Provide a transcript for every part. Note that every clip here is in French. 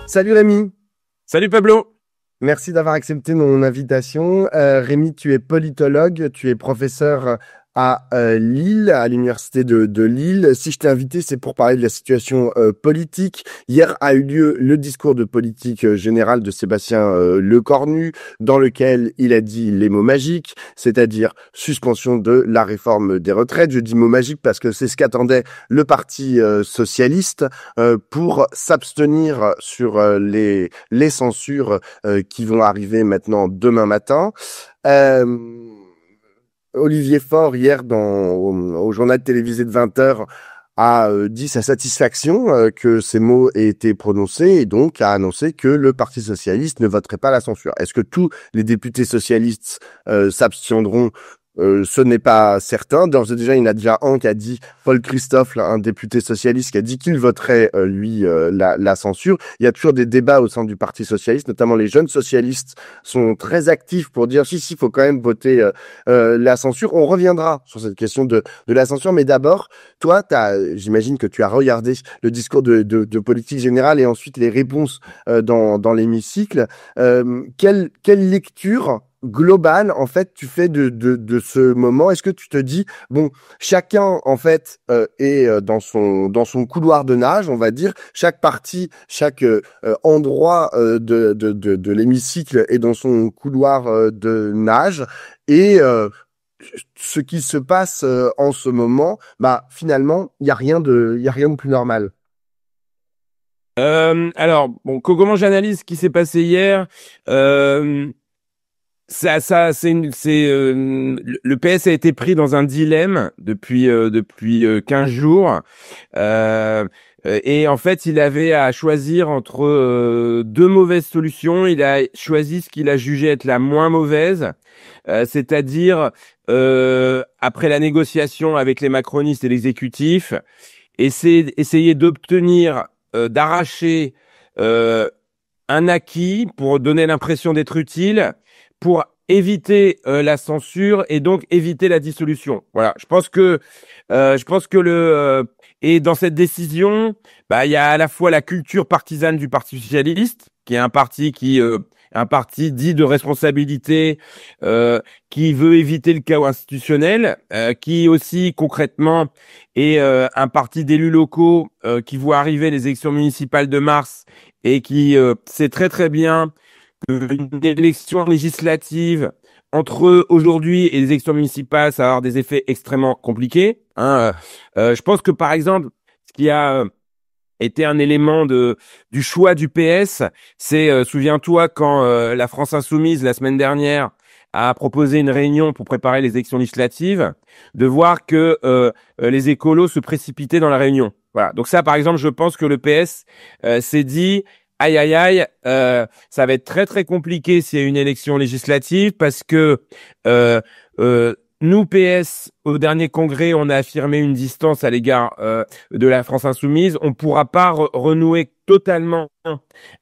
Salut Rémi, Salut Pablo. merci d'avoir accepté mon invitation. Rémi, tu es politologue, tu es professeur à Lille, à l'université de Lille. Si je t'ai invité, c'est pour parler de la situation politique. Hier a eu lieu le discours de politique générale de Sébastien Lecornu, dans lequel il a dit les mots magiques, c'est-à-dire suspension de la réforme des retraites. Je dis mots magiques parce que c'est ce qu'attendait le Parti socialiste pour s'abstenir sur les censures qui vont arriver maintenant demain matin. Euh, Olivier Faure, hier, au journal télévisé de 20 heures, a dit sa satisfaction que ces mots aient été prononcés et donc a annoncé que le Parti socialiste ne voterait pas la censure. Est-ce que tous les députés socialistes s'abstiendront? Ce n'est pas certain. D'ores et déjà, il y en a déjà un qui a dit, Paul Christophe, là, un député socialiste, qui a dit qu'il voterait, lui, la censure. Il y a toujours des débats au sein du Parti socialiste, notamment les jeunes socialistes sont très actifs pour dire, si, il faut quand même voter la censure. On reviendra sur cette question de la censure, mais d'abord, toi, j'imagine que tu as regardé le discours de politique générale et ensuite les réponses dans l'hémicycle. Quelle lecture global, en fait, tu fais de ce moment? Est-ce que tu te dis, bon, chacun, en fait, est dans son couloir de nage, on va dire, chaque partie, chaque endroit de l'hémicycle est dans son couloir de nage, et ce qui se passe en ce moment, bah, finalement, il y a rien de plus normal. Alors, bon, comment j'analyse ce qui s'est passé hier? Le PS a été pris dans un dilemme depuis 15 jours. Et en fait, il avait à choisir entre deux mauvaises solutions. Il a choisi ce qu'il a jugé être la moins mauvaise, c'est-à-dire après la négociation avec les macronistes et l'exécutif, essayer d'obtenir, d'arracher euh, un acquis pour donner l'impression d'être utile, pour éviter la censure et donc éviter la dissolution. Voilà, je pense que et dans cette décision, bah il y a à la fois la culture partisane du Parti socialiste, qui est un parti dit de responsabilité, qui veut éviter le chaos institutionnel, qui aussi concrètement est un parti d'élus locaux qui voit arriver les élections municipales de mars et qui sait très très bien qu'une élection législative entre aujourd'hui et les élections municipales, ça va avoir des effets extrêmement compliqués. Hein. Je pense que par exemple, ce qui a été un élément du choix du PS, c'est, souviens-toi, quand la France Insoumise, la semaine dernière, a proposé une réunion pour préparer les élections législatives, de voir que les écolos se précipitaient dans la réunion. Voilà. Donc ça, par exemple, je pense que le PS s'est dit, aïe, aïe, aïe, ça va être très, très compliqué s'il y a une élection législative parce que nous, PS, au dernier congrès, on a affirmé une distance à l'égard de la France insoumise. On ne pourra pas renouer totalement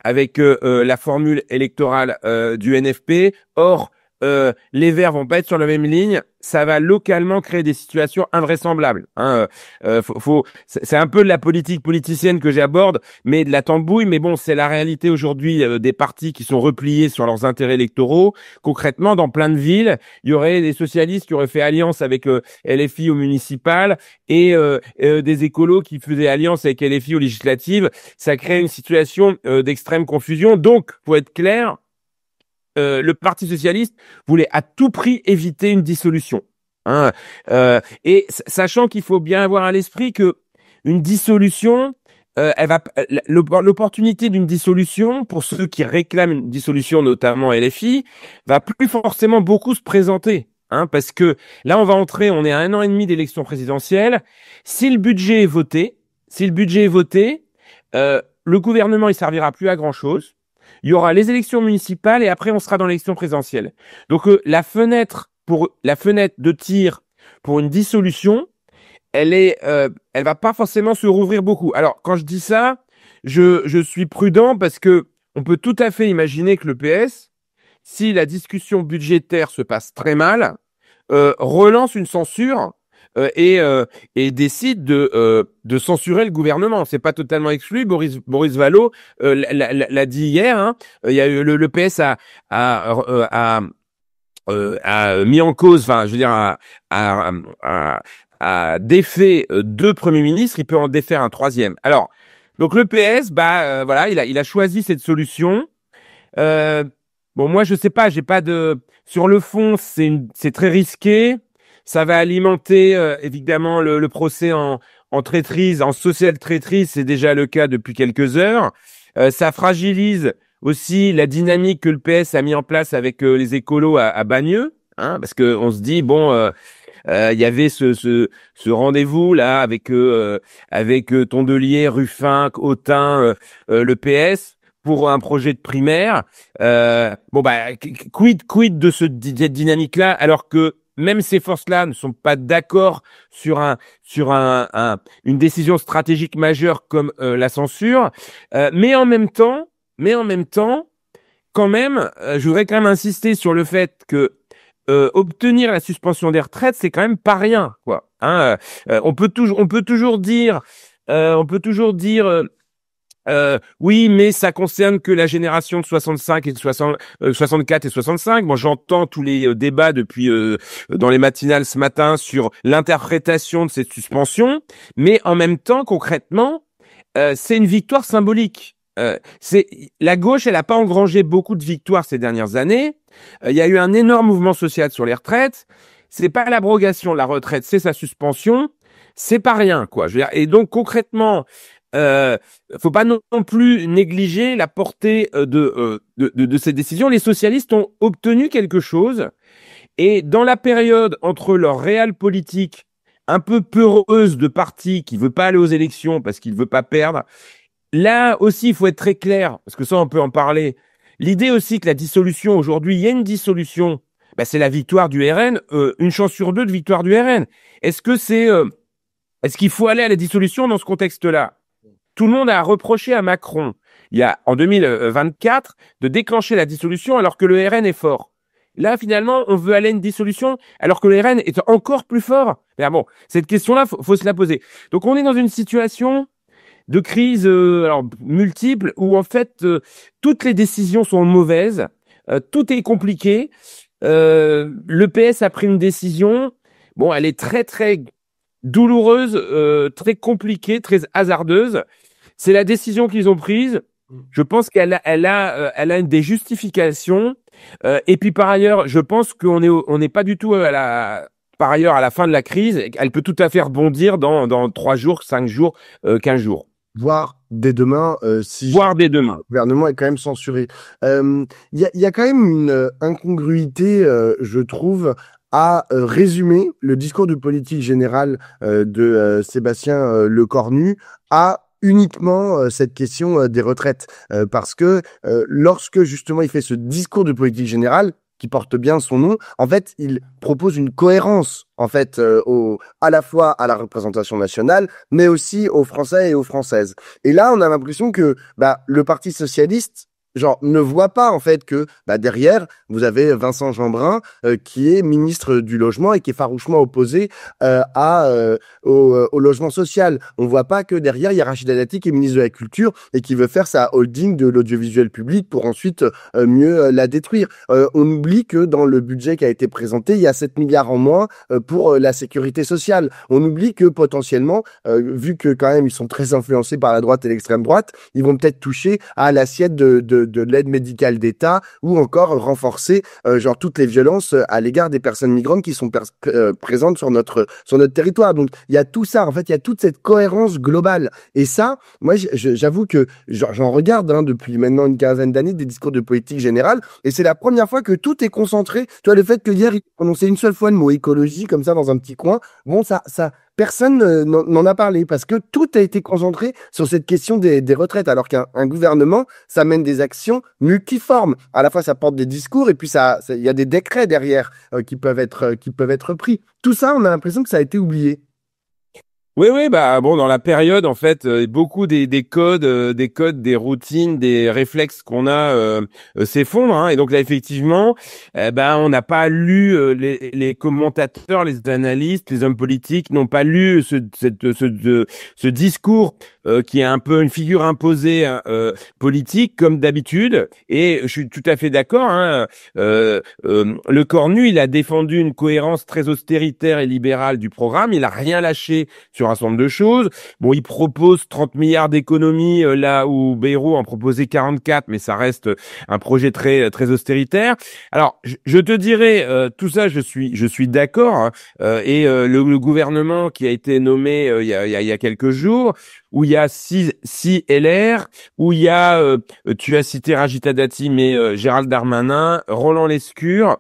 avec la formule électorale du NFP. Or, les Verts vont pas être sur la même ligne. Ça va localement créer des situations invraisemblables. Hein. C'est un peu de la politique politicienne que j'aborde, mais de la tambouille. Mais bon, c'est la réalité aujourd'hui des partis qui sont repliés sur leurs intérêts électoraux. Concrètement, dans plein de villes, il y aurait des socialistes qui auraient fait alliance avec LFI au municipal et des écolos qui faisaient alliance avec LFI aux législatives. Ça crée une situation d'extrême confusion. Donc, pour être clair, le Parti socialiste voulait à tout prix éviter une dissolution. Hein. Et sachant qu'il faut bien avoir à l'esprit que une dissolution, l'opportunité d'une dissolution, pour ceux qui réclament une dissolution, notamment LFI, va plus forcément beaucoup se présenter. Hein, parce que là, on est à 1 an et demi d'élection présidentielle. Si le budget est voté, le gouvernement, il servira plus à grand chose. Il y aura les élections municipales et après on sera dans l'élection présidentielle. Donc la fenêtre de tir pour une dissolution, elle va pas forcément se rouvrir beaucoup. Alors quand je dis ça, je suis prudent parce que on peut tout à fait imaginer que le PS, si la discussion budgétaire se passe très mal, relance une censure et décide de censurer le gouvernement. C'est pas totalement exclu. Boris Vallaud l'a dit hier. Hein. Il y a eu le PS a mis en cause, enfin, je veux dire, a défait deux premiers ministres. Il peut en défaire un troisième. Alors, donc le PS, voilà, il a choisi cette solution. Bon, moi, je sais pas, j'ai pas de. Sur le fond, c'est très risqué. Ça va alimenter évidemment le procès en traîtrise, en sociale traîtrise. C'est déjà le cas depuis quelques heures. Ça fragilise aussi la dynamique que le PS a mis en place avec les écolos à Bagneux, hein, parce que on se dit bon. Il y avait ce rendez-vous là avec Tondelier, Ruffin, Autain, le PS pour un projet de primaire. Quid de cette dynamique-là, alors que même ces forces-là ne sont pas d'accord sur une décision stratégique majeure comme la censure, mais en même temps, quand même, je voudrais quand même insister sur le fait que obtenir la suspension des retraites, c'est quand même pas rien, quoi. Hein, on peut toujours dire, oui, mais ça concerne que la génération de 65 et de 64 et 65. Bon, j'entends tous les débats depuis dans les matinales ce matin sur l'interprétation de cette suspension, mais en même temps, concrètement, c'est une victoire symbolique. C'est la gauche, elle a pas engrangé beaucoup de victoires ces dernières années. Il y a eu un énorme mouvement social sur les retraites. C'est pas l'abrogation de la retraite, c'est sa suspension. C'est pas rien, quoi. Je veux dire, et donc concrètement, faut pas non plus négliger la portée de ces décisions. Les socialistes ont obtenu quelque chose, et dans la période entre leur réelle politique un peu peureuse de parti qui veut pas aller aux élections parce qu'il veut pas perdre. Là aussi, il faut être très clair, parce que ça, on peut en parler. L'idée aussi que la dissolution, aujourd'hui, il y a une dissolution, c'est la victoire du RN, une chance sur deux de victoire du RN. Est-ce qu'il faut aller à la dissolution dans ce contexte-là? Tout le monde a reproché à Macron, il y a, en 2024, de déclencher la dissolution alors que le RN est fort. Là, finalement, on veut aller à une dissolution alors que le RN est encore plus fort. Mais bon, cette question-là, faut se la poser. Donc, on est dans une situation de crise multiples où en fait toutes les décisions sont mauvaises, tout est compliqué. Le PS a pris une décision, bon, elle est très très douloureuse, très compliquée, très hasardeuse. C'est la décision qu'ils ont prise. Je pense qu'elle a des justifications. Et puis par ailleurs, je pense on n'est pas du tout par ailleurs à la fin de la crise. Elle peut tout à fait rebondir dans 3 jours, 5 jours, 15 jours. Voire dès demain, si Voire dès demain. le gouvernement est quand même censuré. Il y a quand même une incongruité, je trouve, à résumer le discours de politique générale de Sébastien Lecornu à uniquement cette question des retraites. Parce que lorsque justement il fait ce discours de politique générale, qui porte bien son nom, en fait, il propose une cohérence, en fait, à la fois à la représentation nationale, mais aussi aux Français et aux Françaises. Et là, on a l'impression que le Parti socialiste ne voit pas en fait que derrière vous avez Vincent Jeanbrun qui est ministre du logement et qui est farouchement opposé au logement social. On voit pas que derrière il y a Rachida Dati qui est ministre de la culture et qui veut faire sa holding de l'audiovisuel public pour ensuite mieux la détruire. On oublie que dans le budget qui a été présenté, il y a 7 milliards en moins pour la sécurité sociale. On oublie que potentiellement, vu que quand même ils sont très influencés par la droite et l'extrême droite, ils vont peut-être toucher à l'assiette de l'aide médicale d'État ou encore renforcer toutes les violences à l'égard des personnes migrantes qui sont présentes sur notre territoire. Donc il y a tout ça, en fait, il y a toute cette cohérence globale. Et ça, moi j'avoue que j'en regarde depuis maintenant une quinzaine d'années des discours de politique générale et c'est la première fois que tout est concentré. Tu vois, le fait que hier il prononçait une seule fois le mot écologie comme ça dans un petit coin, bon ça personne n'en a parlé parce que tout a été concentré sur cette question des retraites, alors qu'un gouvernement, ça mène des actions multiformes. À la fois, ça porte des discours et puis il y a des décrets derrière qui peuvent être pris. Tout ça, on a l'impression que ça a été oublié. Oui, oui, bah bon, dans la période, en fait, beaucoup des codes, des routines, des réflexes qu'on a s'effondrent, hein. Et donc là, effectivement, ben on n'a pas lu les commentateurs, les analystes, les hommes politiques n'ont pas lu ce discours qui est un peu une figure imposée hein, politique comme d'habitude. Et je suis tout à fait d'accord. Hein, le Cornu, il a défendu une cohérence très austéritaire et libérale du programme. Il a rien lâché sur un certain nombre de choses. Bon, il propose 30 milliards d'économies là où Bayrou en proposait 44, mais ça reste un projet très austéritaire. Alors, je te dirais tout ça, je suis d'accord. Hein, le gouvernement qui a été nommé il y a quelques jours, où il y a six LR, où il y a, tu as cité Rajita Dati, mais Gérald Darmanin, Roland Lescure,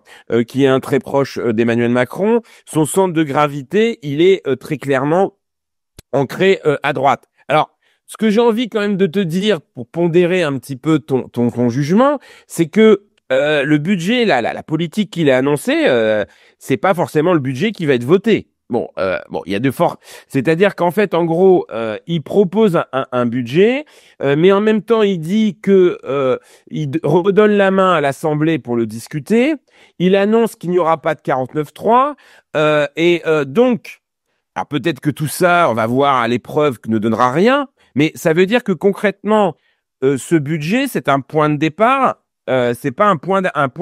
qui est un très proche d'Emmanuel Macron, son centre de gravité, il est très clairement ancré à droite. Alors, ce que j'ai envie quand même de te dire pour pondérer un petit peu ton jugement, c'est que le budget, la politique qu'il a annoncée, c'est pas forcément le budget qui va être voté. Bon, il y a de forts. C'est-à-dire qu'en fait, en gros, il propose un budget, mais en même temps, il dit que il redonne la main à l'Assemblée pour le discuter. Il annonce qu'il n'y aura pas de 49.3, donc. Alors peut-être que tout ça, on va voir à l'épreuve, ne donnera rien, mais ça veut dire que concrètement, ce budget, c'est un point de départ, c'est pas un point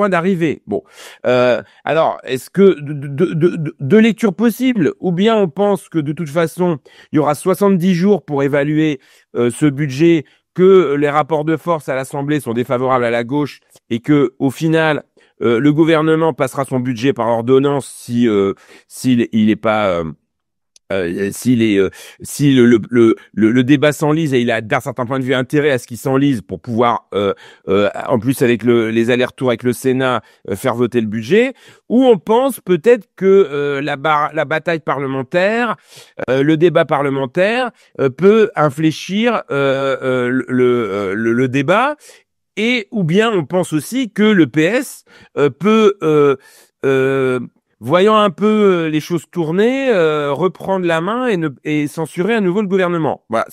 d'arrivée. Bon, alors est-ce que deux lectures possibles, ou bien on pense que de toute façon, il y aura 70 jours pour évaluer ce budget, que les rapports de force à l'Assemblée sont défavorables à la gauche et que au final, le gouvernement passera son budget par ordonnance s'il est pas si le débat s'enlise et il a d'un certain point de vue intérêt à ce qu'il s'enlise pour pouvoir en plus avec les allers-retours avec le Sénat faire voter le budget, ou on pense peut-être que la bataille parlementaire, le débat parlementaire peut infléchir le débat, et ou bien on pense aussi que le PS peut euh, voyant un peu les choses tourner, reprendre la main et censurer à nouveau le gouvernement. Voilà,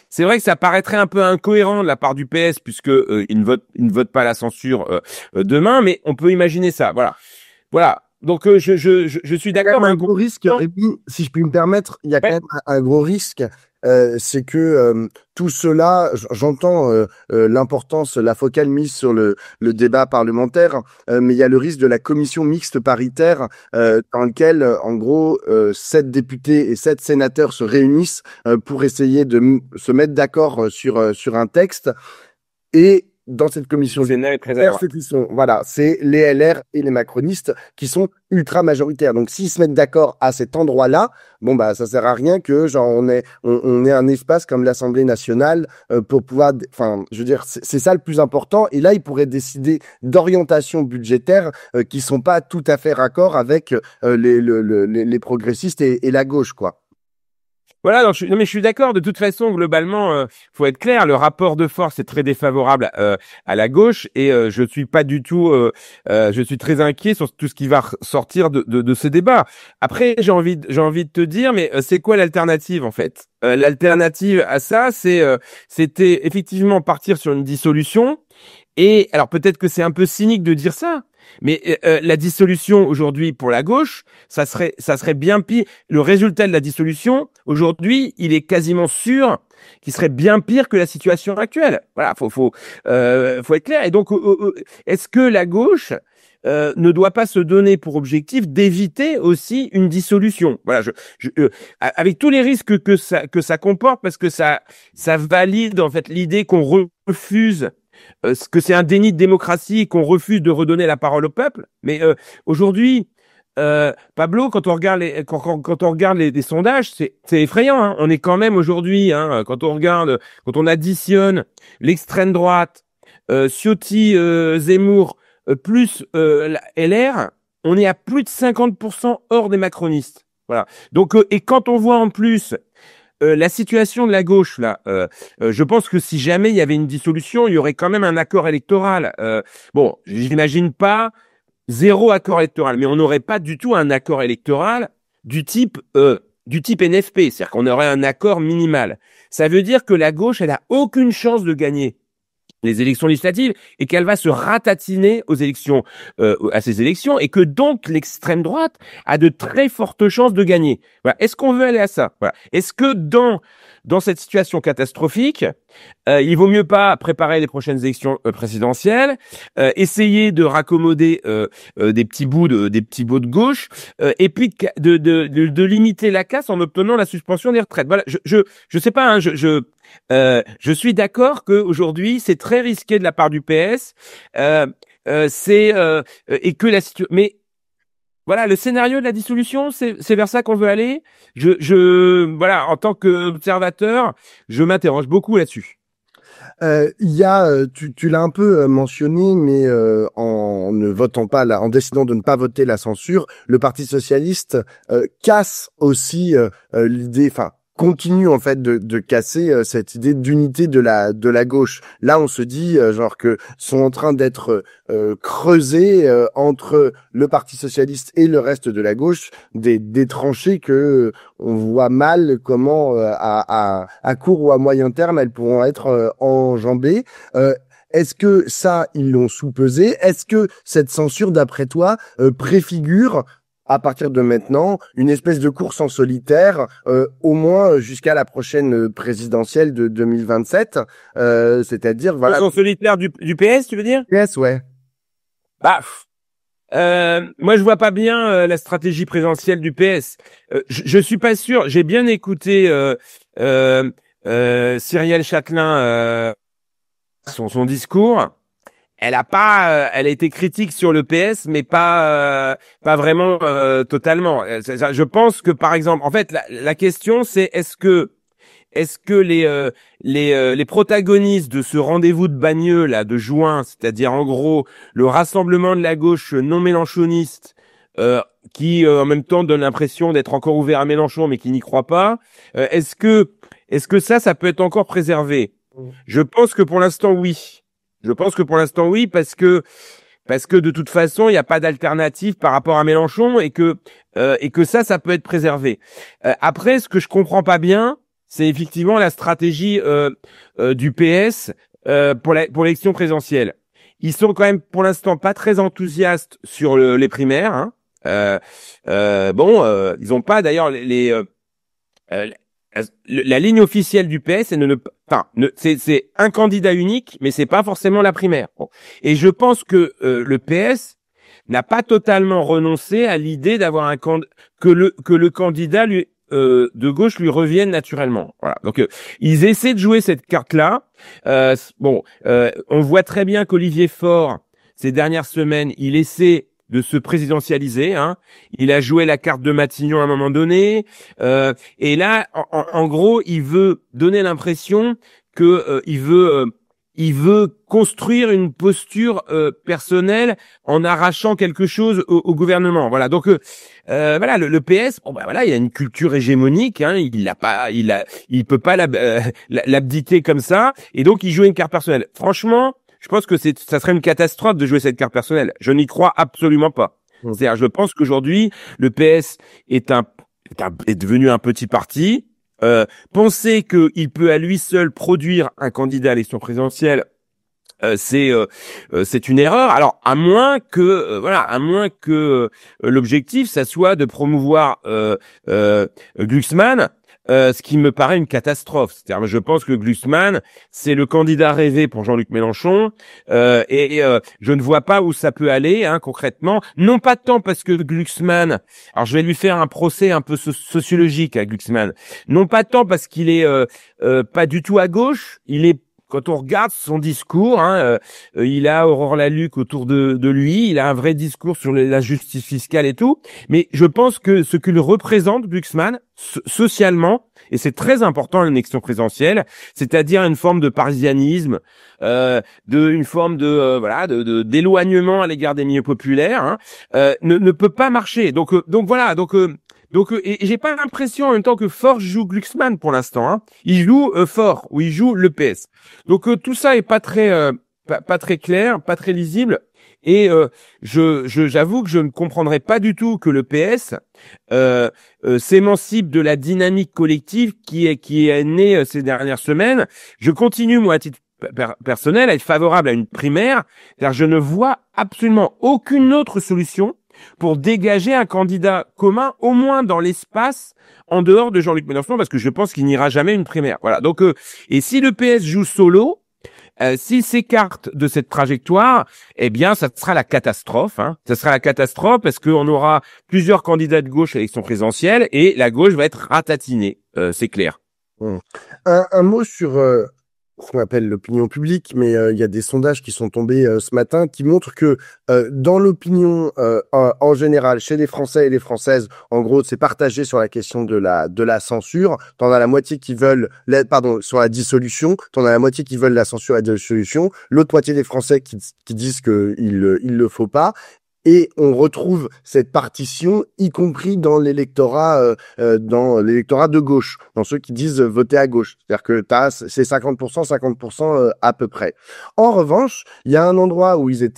c'est vrai que ça paraîtrait un peu incohérent de la part du PS puisque il ne vote pas la censure demain, mais on peut imaginer ça. Voilà, voilà. Donc je suis Il y a quand d'accord. même un gros risque, Rémi, si je puis me permettre, il y a quand Ouais. même un gros risque, c'est que tout cela, j'entends l'importance, la focale mise sur le débat parlementaire, mais il y a le risque de la commission mixte paritaire dans lequel, en gros, 7 députés et 7 sénateurs se réunissent pour essayer de se mettre d'accord sur un texte. Et dans cette commission Le Sénat est très judiciaire, d'accord. ceux qui sont, voilà, c'est les LR et les macronistes qui sont ultra majoritaires. Donc, s'ils se mettent d'accord à cet endroit-là, bon, bah, ça sert à rien que, genre, on ait un espace comme l'Assemblée nationale pour pouvoir, enfin, je veux dire, c'est ça le plus important. Et là, ils pourraient décider d'orientations budgétaires qui sont pas tout à fait raccord avec les progressistes et la gauche, quoi. Voilà, donc non, mais je suis d'accord. De toute façon, globalement, faut être clair. Le rapport de force est très défavorable à la gauche, et je suis pas du tout. Je suis très inquiet sur tout ce qui va sortir de ce débat. Après, j'ai envie de te dire, mais c'est quoi l'alternative en fait? L'alternative à ça, c'était effectivement partir sur une dissolution. Et alors peut-être que c'est un peu cynique de dire ça, mais la dissolution aujourd'hui pour la gauche, ça serait bien pire. Le résultat de la dissolution aujourd'hui, il est quasiment sûr qu'il serait bien pire que la situation actuelle. Voilà, faut être clair. Et donc, est-ce que la gauche ne doit pas se donner pour objectif d'éviter aussi une dissolution? Voilà, avec tous les risques que ça comporte, parce que ça valide en fait l'idée qu'on refuse que c'est un déni de démocratie et qu'on refuse de redonner la parole au peuple. Mais aujourd'hui, Pablo, quand on regarde quand on regarde les sondages, c'est effrayant. Hein. On est quand même aujourd'hui, hein, quand on additionne l'extrême droite, Ciotti, Zemmour, plus la LR, on est à plus de 50% hors des macronistes. Voilà. Donc, et quand on voit en plus la situation de la gauche, là, je pense que si jamais il y avait une dissolution, il y aurait quand même un accord électoral. Bon, j'imagine pas zéro accord électoral, mais on n'aurait pas du tout un accord électoral du type du type NFP, c'est-à-dire qu'on aurait un accord minimal. Ça veut dire que la gauche, elle a aucune chance de gagner les élections législatives et qu'elle va se ratatiner aux élections, à ces élections, et que donc l'extrême droite a de très fortes chances de gagner. Voilà. Est-ce qu'on veut aller à ça? Voilà. Est-ce que dans cette situation catastrophique, il vaut mieux pas préparer les prochaines élections présidentielles, essayer de raccommoder des petits bouts de gauche, et puis de limiter la casse en obtenant la suspension des retraites. Voilà, je sais pas, hein, je suis d'accord qu'aujourd'hui c'est très risqué de la part du PS, et que la situation, mais voilà, le scénario de la dissolution, c'est vers ça qu'on veut aller. Voilà, en tant qu'observateur, je m'interroge beaucoup là-dessus. Il y a, tu l'as un peu mentionné, mais en ne votant pas, en décidant de ne pas voter la censure, le Parti socialiste casse aussi l'idée, enfin continue en fait de casser cette idée d'unité de la gauche. Là, on se dit genre que sont en train d'être creusés entre le Parti socialiste et le reste de la gauche des tranchées que on voit mal comment à court ou à moyen terme elles pourront être enjambées. Est-ce que ça, ils l'ont sous-pesé? Est-ce que cette censure, d'après toi, préfigure à partir de maintenant, une espèce de course en solitaire, au moins jusqu'à la prochaine présidentielle de 2027, c'est-à-dire voilà. Course en solitaire du PS, tu veux dire? PS, ouais. Bah, moi je vois pas bien la stratégie présidentielle du PS. Je suis pas sûr. J'ai bien écouté Cyrielle Châtelain, son discours. Elle a été critique sur le PS, mais pas vraiment totalement. Je pense que par exemple, en fait, la question c'est est-ce que les protagonistes de ce rendez-vous de Bagneux là de juin, c'est-à-dire en gros le rassemblement de la gauche non mélenchoniste, qui en même temps donne l'impression d'être encore ouvert à Mélenchon, mais qui n'y croit pas, est-ce que ça peut être encore préservé? Je pense que pour l'instant oui. Parce que de toute façon, il n'y a pas d'alternative par rapport à Mélenchon et que ça peut être préservé. Après, ce que je comprends pas bien, c'est effectivement la stratégie du PS pour l'élection présidentielle. Ils sont quand même pour l'instant pas très enthousiastes sur les primaires. Hein. Ils ont pas d'ailleurs la ligne officielle du PS, c'est un candidat unique, mais c'est pas forcément la primaire. Bon. Et je pense que le PS n'a pas totalement renoncé à l'idée d'avoir que le candidat de gauche lui revienne naturellement. Voilà. Donc ils essaient de jouer cette carte-là. On voit très bien qu'Olivier Faure, ces dernières semaines, il essaie de se présidentialiser, hein. Il a joué la carte de Matignon à un moment donné, et là, en gros, il veut donner l'impression que il veut construire une posture personnelle en arrachant quelque chose au gouvernement. Voilà. Donc voilà, le PS, il a une culture hégémonique, hein. Il peut pas l'abdiquer comme ça, et donc il joue une carte personnelle. Franchement, je pense que ça serait une catastrophe de jouer cette carte personnelle. Je n'y crois absolument pas. C'est-à-dire, je pense qu'aujourd'hui, le PS est devenu un petit parti. Penser qu'il peut à lui seul produire un candidat à l'élection présidentielle, c'est une erreur. Alors, à moins que l'objectif, ça soit de promouvoir Glucksmann. Ce qui me paraît une catastrophe. C'est-à-dire, je pense que Glucksmann, c'est le candidat rêvé pour Jean-Luc Mélenchon, et je ne vois pas où ça peut aller, hein, concrètement. Non pas tant parce que Glucksmann, alors je vais lui faire un procès un peu sociologique à Glucksmann, non pas tant parce qu'il est pas du tout à gauche, quand on regarde son discours, hein, il a Aurore Lalucq autour de lui, il a un vrai discours sur la justice fiscale et tout, mais je pense que ce qu'il représente, Glucksmann, socialement, et c'est très important à une élection présidentielle, c'est-à-dire une forme de parisianisme, une forme d'éloignement à l'égard des milieux populaires, hein, ne peut pas marcher. Donc voilà. Et j'ai pas l'impression en même temps que Faure joue Glucksmann pour l'instant. Hein. Il joue Faure, ou il joue le PS. Donc tout ça est pas très clair, pas très lisible. Et j'avoue que je ne comprendrais pas du tout que le PS s'émancipe de la dynamique collective qui est née ces dernières semaines. Je continue, moi, à titre personnel, à être favorable à une primaire, car je ne vois absolument aucune autre solution pour dégager un candidat commun, au moins dans l'espace, en dehors de Jean-Luc Mélenchon, parce que je pense qu'il n'ira jamais une primaire. Voilà. Donc, et si le PS joue solo, s'il s'écarte de cette trajectoire, eh bien, ça sera la catastrophe. Hein. Ça sera la catastrophe parce qu'on aura plusieurs candidats de gauche à l'élection présidentielle et la gauche va être ratatinée. C'est clair. Un mot sur ce qu'on appelle l'opinion publique, mais il y a des sondages qui sont tombés ce matin qui montrent que dans l'opinion en général, chez les Français et les Françaises, en gros, c'est partagé sur la question de la censure. T'en as la moitié qui veulent, sur la dissolution. T'en as la moitié qui veulent la censure et la dissolution. L'autre moitié des Français qui disent que il le faut pas. Et on retrouve cette partition, y compris dans l'électorat de gauche, dans ceux qui disent voter à gauche. C'est-à-dire que c'est 50% à peu près. En revanche, il y a un endroit où ils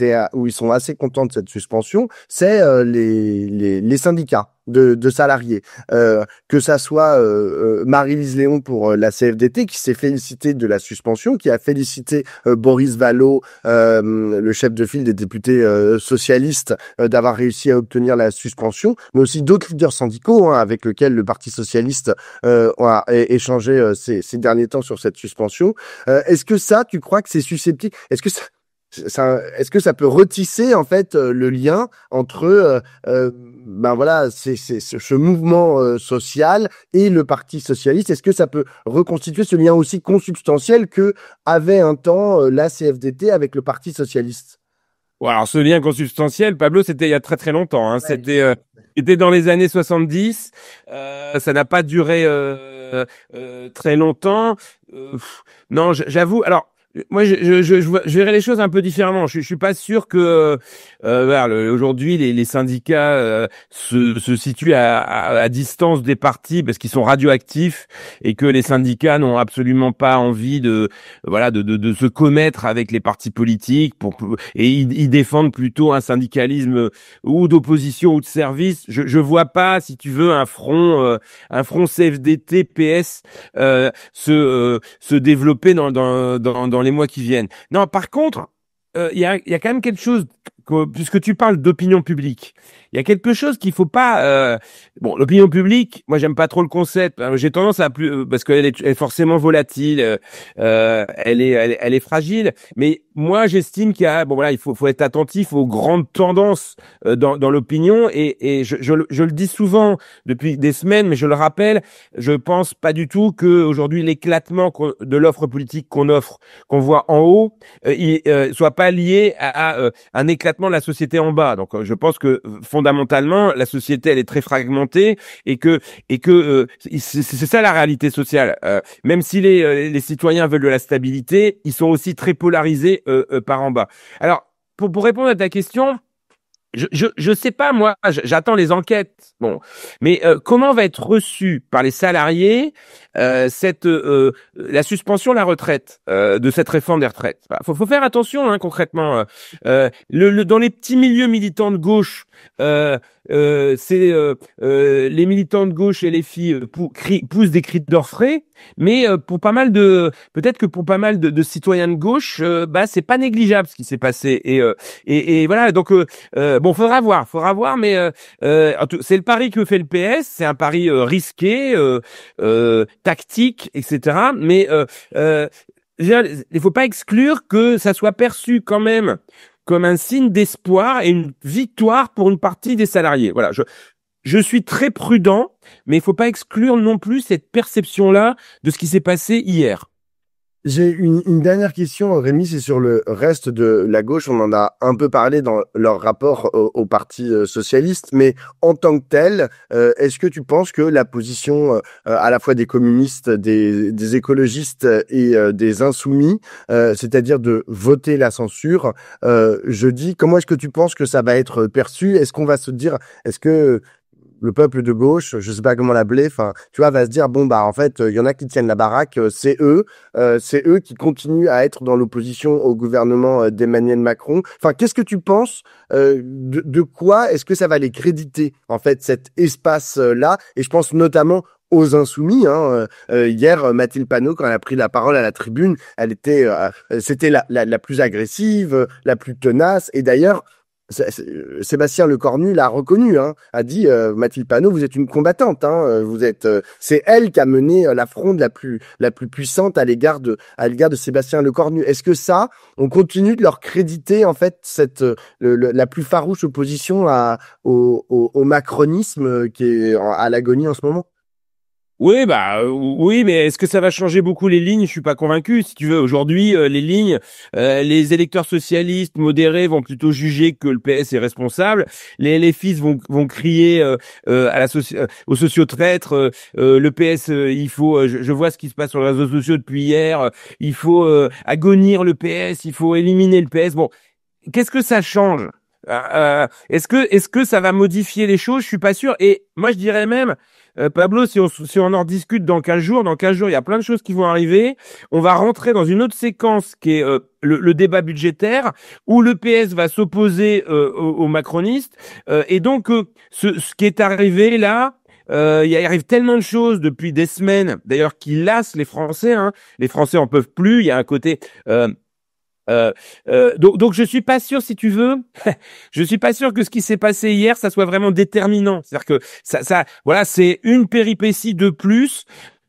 sont assez contents de cette suspension, c'est les syndicats de salariés. Que ça soit Marie-Lise Léon pour la CFDT qui s'est félicité de la suspension, qui a félicité Boris Vallaud, le chef de file des députés socialistes, d'avoir réussi à obtenir la suspension, mais aussi d'autres leaders syndicaux avec lesquels le Parti socialiste a échangé ces derniers temps sur cette suspension. Est-ce que ça, tu crois que c'est susceptible? Est-ce que ça peut retisser en fait le lien entre ce mouvement social et le Parti socialiste? Est-ce que ça peut reconstituer ce lien aussi consubstantiel que avait un temps la CFDT avec le Parti socialiste? Bon, alors ce lien consubstantiel, Pablo, c'était il y a très très longtemps. Hein. Ouais. C'était dans les années 70. Ça n'a pas duré très longtemps. Non, j'avoue. Alors. Moi, je verrais les choses un peu différemment. Je suis pas sûr que aujourd'hui les syndicats se situent à distance des partis parce qu'ils sont radioactifs et que les syndicats n'ont absolument pas envie de se commettre avec les partis politiques et ils défendent plutôt un syndicalisme ou d'opposition ou de service. Je vois pas, si tu veux, un front CFDT PS se développer dans les mois qui viennent. Non, par contre, il y a quand même quelque chose, puisque tu parles d'opinion publique, il y a quelque chose qu'il faut pas. Bon, l'opinion publique, moi j'aime pas trop le concept. J'ai tendance à plus parce qu'elle est forcément volatile, elle est fragile. Mais moi j'estime qu'il y a il faut être attentif aux grandes tendances dans l'opinion et je le dis souvent depuis des semaines, mais je le rappelle, je pense pas du tout que aujourd'hui l'éclatement de l'offre politique qu'on voit en haut, soit pas lié à un éclatement de la société en bas. Donc je pense que fondamentalement la société elle est très fragmentée et que c'est ça la réalité sociale. Même si les citoyens veulent de la stabilité, ils sont aussi très polarisés par en bas. Alors pour répondre à ta question, je sais pas, moi, j'attends les enquêtes. Bon, mais comment va être reçue par les salariés la suspension de la retraite de cette réforme des retraites? Faut faire attention, hein, concrètement. Dans les petits milieux militants de gauche, c'est les militants de gauche et les filles poussent des cris d'orfraie, mais peut-être que pour pas mal de citoyens de gauche, c'est pas négligeable ce qui s'est passé et voilà. Donc faudra voir, mais c'est le pari que fait le PS, c'est un pari risqué, tactique, etc. Mais il faut pas exclure que ça soit perçu quand même comme un signe d'espoir et une victoire pour une partie des salariés. Voilà, je suis très prudent, mais il faut pas exclure non plus cette perception-là de ce qui s'est passé hier. J'ai une dernière question, Rémi, c'est sur le reste de la gauche. On en a un peu parlé dans leur rapport au Parti socialiste, mais en tant que tel, est-ce que tu penses que la position à la fois des communistes, des écologistes et des insoumis, c'est-à-dire de voter la censure, jeudi, comment est-ce que tu penses que ça va être perçu? Est-ce qu'on va se dire, est-ce que le peuple de gauche, je sais pas comment l'appeler, enfin, tu vois, va se dire bon bah en fait, il y en a qui tiennent la baraque, c'est eux qui continuent à être dans l'opposition au gouvernement d'Emmanuel Macron. Enfin, qu'est-ce que tu penses de quoi est-ce que ça va les créditer en fait cet espace là? Et je pense notamment aux Insoumis. Hier, Mathilde Panot, quand elle a pris la parole à la tribune, c'était la plus agressive, la plus tenace. Et d'ailleurs, Sébastien Lecornu l'a reconnu, a dit Mathilde Panot, vous êtes une combattante, c'est elle qui a mené la fronde la plus puissante à l'égard de Sébastien Lecornu. Est-ce que ça, on continue de leur créditer en fait la plus farouche opposition au macronisme qui est à l'agonie en ce moment? Oui, oui, mais est-ce que ça va changer beaucoup les lignes? Je suis pas convaincu. Si tu veux, aujourd'hui, les lignes, les électeurs socialistes modérés vont plutôt juger que le PS est responsable. Les LFistes vont crier aux sociotraîtres, le PS, il faut. Je vois ce qui se passe sur les réseaux sociaux depuis hier. Il faut agonir le PS, il faut éliminer le PS. Bon, qu'est-ce que ça change? Est-ce que ça va modifier les choses? Je suis pas sûr. Et moi, je dirais même, Pablo, si on en discute dans 15 jours, il y a plein de choses qui vont arriver. On va rentrer dans une autre séquence qui est le débat budgétaire, où le PS va s'opposer aux macronistes. Et donc, ce qui est arrivé là, il arrive tellement de choses depuis des semaines, d'ailleurs, qui lassent les Français. Les Français en peuvent plus. Il y a un côté... donc je suis pas sûr, si tu veux, je suis pas sûr que ce qui s'est passé hier, ça soit vraiment déterminant. C'est-à-dire que voilà, c'est une péripétie de plus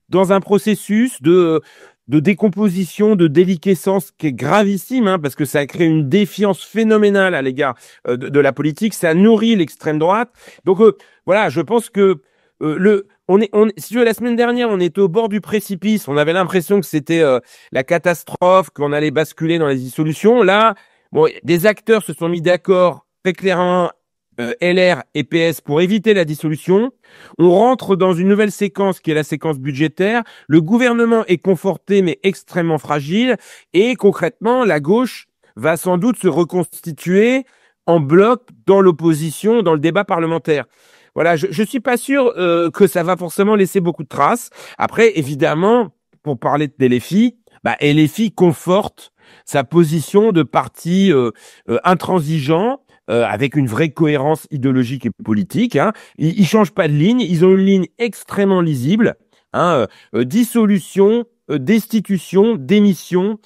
dans un processus de décomposition, de déliquescence qui est gravissime, parce que ça crée une défiance phénoménale à l'égard de la politique, ça nourrit l'extrême droite. Donc voilà, je pense que si tu veux, la semaine dernière, on était au bord du précipice. On avait l'impression que c'était la catastrophe, qu'on allait basculer dans les dissolutions. Là, bon, des acteurs se sont mis d'accord très clairement, LR et PS, pour éviter la dissolution. On rentre dans une nouvelle séquence qui est la séquence budgétaire. Le gouvernement est conforté mais extrêmement fragile. Et concrètement, la gauche va sans doute se reconstituer en bloc dans l'opposition, dans le débat parlementaire. Voilà, je suis pas sûr que ça va forcément laisser beaucoup de traces. Après, évidemment, pour parler de LFI, LFI conforte sa position de parti intransigeant, avec une vraie cohérence idéologique et politique. Ils changent pas de ligne, ils ont une ligne extrêmement lisible. Dissolution, destitution, démission.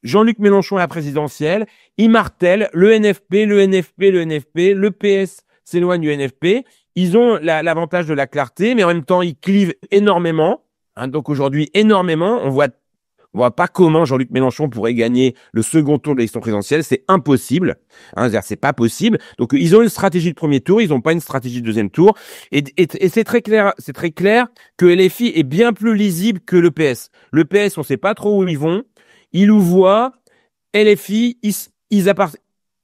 Jean-Luc Mélenchon à la présidentielle, il martèle le NFP, le NFP, le NFP, le PS s'éloigne du NFP. Ils ont l'avantage de la clarté, mais en même temps, ils clivent énormément. Donc aujourd'hui, énormément. On voit pas comment Jean-Luc Mélenchon pourrait gagner le second tour de l'élection présidentielle. C'est impossible. C'est pas possible. Donc ils ont une stratégie de premier tour, ils n'ont pas une stratégie de deuxième tour. Et c'est très clair que LFI est bien plus lisible que le PS. Le PS, on sait pas trop où ils vont. Ils nous voient. LFI,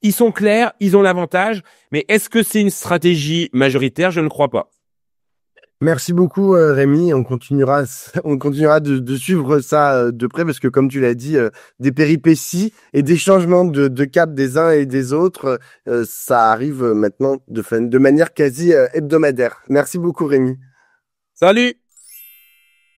ils sont clairs, ils ont l'avantage, mais est-ce que c'est une stratégie majoritaire? Je ne crois pas. Merci beaucoup Rémi, on continuera de suivre ça de près parce que comme tu l'as dit, des péripéties et des changements de cap des uns et des autres, ça arrive maintenant de manière quasi hebdomadaire. Merci beaucoup Rémi. Salut!